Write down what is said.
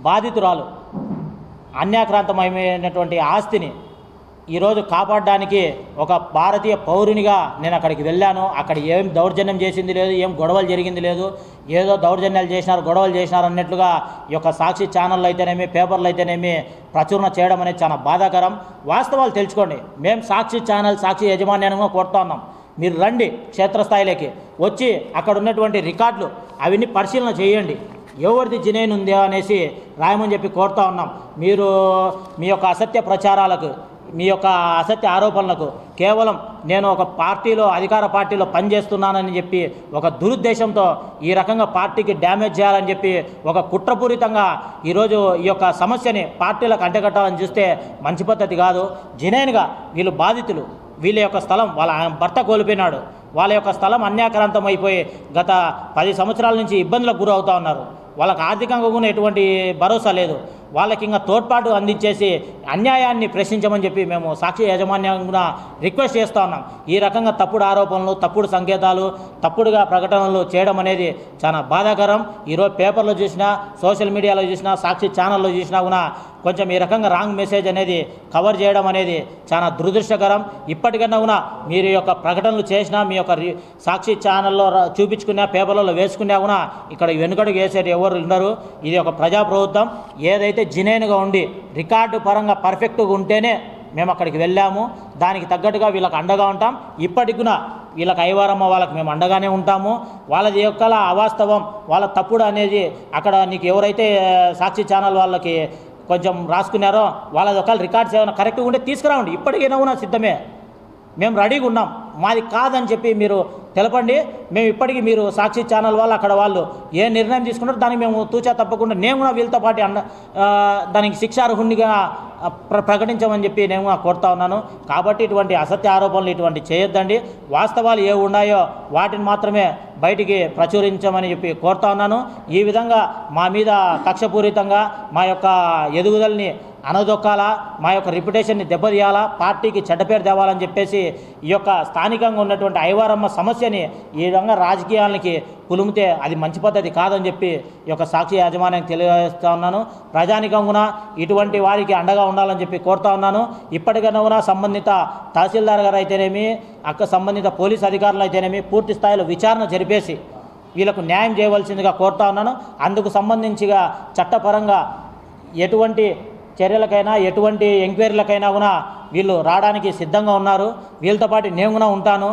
బాధితురాలు అన్యాక్రాంతమైనటువంటి ఆస్తిని ఈరోజు కాపాడడానికి ఒక భారతీయ పౌరునిగా నేను అక్కడికి వెళ్ళాను. అక్కడ ఏం దౌర్జన్యం చేసింది లేదు, ఏం గొడవలు జరిగింది లేదు. ఏదో దౌర్జన్యాలు చేసినారు, గొడవలు చేసినారు అన్నట్లుగా ఈ యొక్క సాక్షి ఛానళ్ళు అయితేనేమి, పేపర్లు అయితేనేమి ప్రచురణ చేయడం అనేది చాలా బాధాకరం. వాస్తవాలు తెలుసుకోండి. మేము సాక్షి ఛానల్, సాక్షి యాజమాన్యంగా కోరుతా ఉన్నాం, మీరు రండి క్షేత్రస్థాయిలోకి వచ్చి అక్కడ ఉన్నటువంటి రికార్డులు అవన్నీ పరిశీలన చేయండి. ఎవరిది జినైన్ ఉందా అనేసి రాయమని చెప్పి కోరుతా ఉన్నాం. మీరు మీ యొక్క అసత్య ప్రచారాలకు, మీ యొక్క అసత్య ఆరోపణలకు కేవలం నేను ఒక పార్టీలో, అధికార పార్టీలో పనిచేస్తున్నానని చెప్పి ఒక దురుద్దేశంతో ఈ రకంగా పార్టీకి డ్యామేజ్ చేయాలని చెప్పి ఒక కుట్రపూరితంగా ఈరోజు ఈ యొక్క సమస్యని పార్టీలకు అంటగట్టాలని చూస్తే మంచి పద్ధతి కాదు. జినైన్గా వీళ్ళు బాధితులు, వీళ్ళ యొక్క స్థలం వాళ్ళ భర్త కోల్పోయినాడు, వాళ్ళ యొక్క స్థలం అన్యాక్రాంతం అయిపోయి గత 10 సంవత్సరాల నుంచి ఇబ్బందులకు గురవుతూ ఉన్నారు. వాళ్ళకి ఆర్థికంగా కూడా ఎటువంటి భరోసా లేదు. వాళ్ళకి ఇంకా తోడ్పాటు అందించేసి అన్యాయాన్ని ప్రశ్నించమని చెప్పి మేము సాక్షి యాజమాన్యంగా రిక్వెస్ట్ చేస్తూ ఉన్నాం. ఈ రకంగా తప్పుడు ఆరోపణలు, తప్పుడు సంకేతాలు, తప్పుడుగా ప్రకటనలు చేయడం అనేది చాలా బాధాకరం. ఈరోజు పేపర్లో చూసినా, సోషల్ మీడియాలో చూసినా, సాక్షి ఛానల్లో చూసినా కూడా కొంచెం ఈ రకంగా రాంగ్ మెసేజ్ అనేది కవర్ చేయడం అనేది చాలా దురదృష్టకరం. ఇప్పటికన్నా కూడా మీరు యొక్క ప్రకటనలు చేసినా, మీ యొక్క సాక్షి ఛానల్లో చూపించుకున్నా, పేపర్లలో వేసుకున్నా కూడా ఇక్కడ వెనుకడుగు వేసేది ఎవరు ఉండరు. ఇది ఒక ప్రజాప్రభుత్వం. ఏదైతే జినైన్గా ఉండి రికార్డు పరంగా పర్ఫెక్ట్గా ఉంటేనే మేము అక్కడికి వెళ్ళాము. దానికి తగ్గట్టుగా వీళ్ళకి అండగా ఉంటాం. ఇప్పటికి కూడా వీళ్ళకి ఐవారమ్మ వాళ్ళకి మేము అండగానే ఉంటాము. వాళ్ళది యొక్క అవాస్తవం, వాళ్ళ తప్పుడు అనేది అక్కడ నీకు ఎవరైతే సాక్షి ఛానల్ వాళ్ళకి కొంచెం రాసుకున్నారో వాళ్ళది ఒకవేళ రికార్డ్స్ ఏమైనా కరెక్ట్గా ఉంటే తీసుకురావండి. ఇప్పటికైనా కూడా సిద్ధమే, మేము రెడీగా ఉన్నాం. మాది కాదని చెప్పి మీరు తెలపండి. మేము ఇప్పటికీ మీరు సాక్షి ఛానల్ వాళ్ళు అక్కడ వాళ్ళు ఏ నిర్ణయం తీసుకున్నారో దానికి మేము తూచా తప్పకుండా నేను కూడా వీళ్ళతో పాటు దానికి శిక్షార్హునిగా ప్రకటించమని చెప్పి నేను కోరుతా ఉన్నాను. కాబట్టి ఇటువంటి అసత్య ఆరోపణలు ఇటువంటి చేయొద్దండి. వాస్తవాలు ఏ ఉన్నాయో వాటిని మాత్రమే బయటికి ప్రచురించమని చెప్పి కోరుతా ఉన్నాను. ఈ విధంగా మా మీద కక్షపూరితంగా మా యొక్క ఎదుగుదలని అనదొక్కాలా, మా యొక్క రిప్యుటేషన్ని దెబ్బతీయాలా, పార్టీకి చెడ్డ పేరు తేవాలని చెప్పేసి ఈ యొక్క స్థానికంగా ఉన్నటువంటి ఐవారమ్మ సమస్యని ఈ విధంగా రాజకీయాలకి పులుమితే అది మంచి పద్ధతి కాదని చెప్పి ఈ యొక్క సాక్షి యాజమాన్యానికి తెలియజేస్తూ ఉన్నాను. ప్రజానికంగా ఇటువంటి వారికి అండగా ఉండాలని చెప్పి కోరుతా ఉన్నాను. ఇప్పటికైనా కూడా సంబంధిత తహసీల్దార్ గారు అయితేనేమి, సంబంధిత పోలీస్ అధికారులు అయితేనేమి పూర్తి స్థాయిలో విచారణ జరిపేసి వీళ్ళకు న్యాయం చేయవలసిందిగా కోరుతా ఉన్నాను. అందుకు సంబంధించిగా చట్టపరంగా ఎటువంటి చర్యలకైనా, ఎటువంటి ఎంక్వైరీలకైనా కూడా వీళ్ళు రావడానికి సిద్ధంగా ఉన్నారు. వీళ్ళతో పాటు నేను కూడా ఉంటాను.